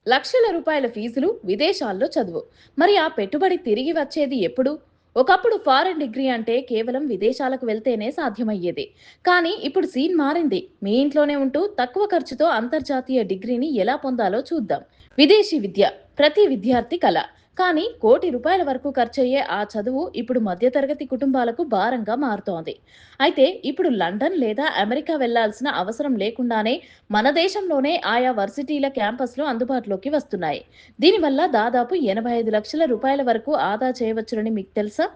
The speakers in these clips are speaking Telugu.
లక్షల రూపాయల ఫీజులు, విదేశాల్లో చదువు. మరి ఆ పెట్టుబడి తిరిగి వచ్చేది ఎప్పుడు? ఒకప్పుడు ఫారెన్ డిగ్రీ అంటే కేవలం విదేశాలకు వెళ్తేనే సాధ్యమయ్యేది. కానీ ఇప్పుడు సీన్ మారింది. మీ ఇంట్లోనే ఉంటూ తక్కువ ఖర్చుతో అంతర్జాతీయ డిగ్రీని ఎలా పొందాలో చూద్దాం. విదేశీ విద్య ప్రతి విద్యార్థి కల. కానీ కోటి రూపాయల వరకు ఖర్చయ్యే ఆ చదువు ఇప్పుడు మధ్యతరగతి కుటుంబాలకు భారంగా మారుతోంది. అయితే ఇప్పుడు లండన్ లేదా అమెరికా వెళ్లాల్సిన అవసరం లేకుండానే మన దేశంలోనే ఆయా వర్సిటీల క్యాంపస్‌లు అందుబాటులోకి వస్తున్నాయి. దీనివల్ల దాదాపు 85 లక్షల రూపాయల వరకు ఆదా చేయవచ్చునని మీకు తెలుసా?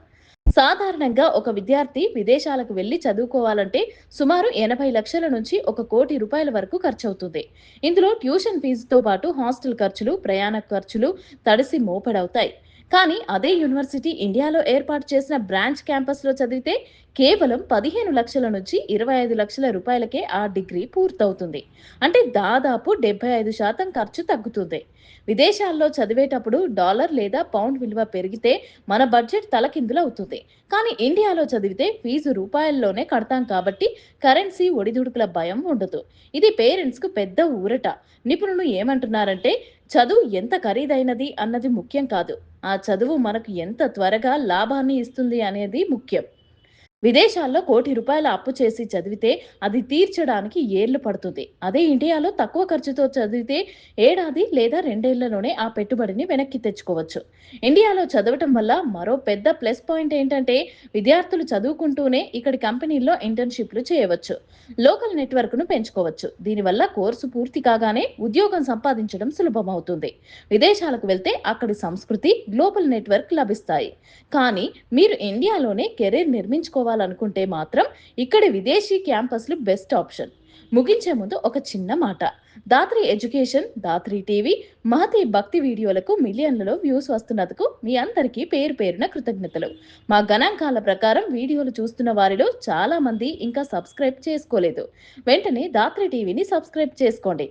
సాధారణంగా ఒక విద్యార్థి విదేశాలకు వెళ్లి చదువుకోవాలంటే సుమారు 80 లక్షల నుంచి 1 కోటి రూపాయల వరకు ఖర్చవుతుంది. ఇందులో ట్యూషన్ ఫీజుతో పాటు హాస్టల్ ఖర్చులు, ప్రయాణ ఖర్చులు తడిసి మోపెడవుతాయి. కానీ అదే యూనివర్సిటీ ఇండియాలో ఏర్పాటు చేసిన బ్రాంచ్ క్యాంపస్‌లో చదివితే కేవలం 15 లక్షల నుంచి 25 లక్షల రూపాయలకే ఆ డిగ్రీ పూర్తవుతుంది. అంటే దాదాపు 75% ఖర్చు తగ్గుతుంది. విదేశాల్లో చదివేటప్పుడు డాలర్ లేదా పౌండ్ విలువ పెరిగితే మన బడ్జెట్ తలకిందులవుతుంది. కానీ ఇండియాలో చదివితే ఫీజు రూపాయల్లోనే కడతాం కాబట్టి కరెన్సీ ఒడిదుడుకుల భయం ఉండదు. ఇది పేరెంట్స్‌కు పెద్ద ఊరట. నిపుణులు ఏమంటున్నారంటే చదువు ఎంత ఖరీదైనది అన్నది ముఖ్యం కాదు. ఆ చదువు మనకు ఎంత త్వరగా లాభాన్ని ఇస్తుంది అనేది ముఖ్యం. విదేశాల్లో కోటి రూపాయల అప్పు చేసి చదివితే అది తీర్చడానికి ఏళ్లు పడుతుంది. అదే ఇండియాలో తక్కువ ఖర్చుతో చదివితే ఏడాది లేదా రెండేళ్లలోనే ఆ పెట్టుబడిని వెనక్కి తెచ్చుకోవచ్చు. ఇండియాలో చదవటం వల్ల మరో పెద్ద ప్లస్ పాయింట్ ఏంటంటే విద్యార్థులు చదువుకుంటూనే ఇక్కడి కంపెనీల్లో ఇంటర్న్‌షిప్‌లు చేయవచ్చు. లోకల్ నెట్వర్క్‌ను పెంచుకోవచ్చు. దీనివల్ల కోర్సు పూర్తి కాగానే ఉద్యోగం సంపాదించడం సులభమవుతుంది. విదేశాలకు వెళ్తే అక్కడి సంస్కృతి, గ్లోబల్ నెట్వర్క్ లభిస్తాయి. కానీ మీరు ఇండియాలోనే కెరీర్ నిర్మించుకోవాలనుకుంటే మాత్రం ఇక్కడి విదేశీ క్యాంపస్‌లు బెస్ట్ ఆప్షన్. ముగించే ముందు ఒక చిన్న మాట. దాత్రి ఎడ్యుకేషన్, దాత్రి టీవీ, మహతి భక్తి వీడియోలకు మిలియన్లలో వ్యూస్ వస్తున్నందుకు మీ అందరికీ పేరు పేరున కృతజ్ఞతలు. మా గణాంకాల ప్రకారం వీడియోలు చూస్తున్న వారిలో చాలా మంది ఇంకా సబ్స్క్రైబ్ చేసుకోలేదు. వెంటనే దాత్రి టీవీని సబ్స్క్రైబ్ చేసుకోండి.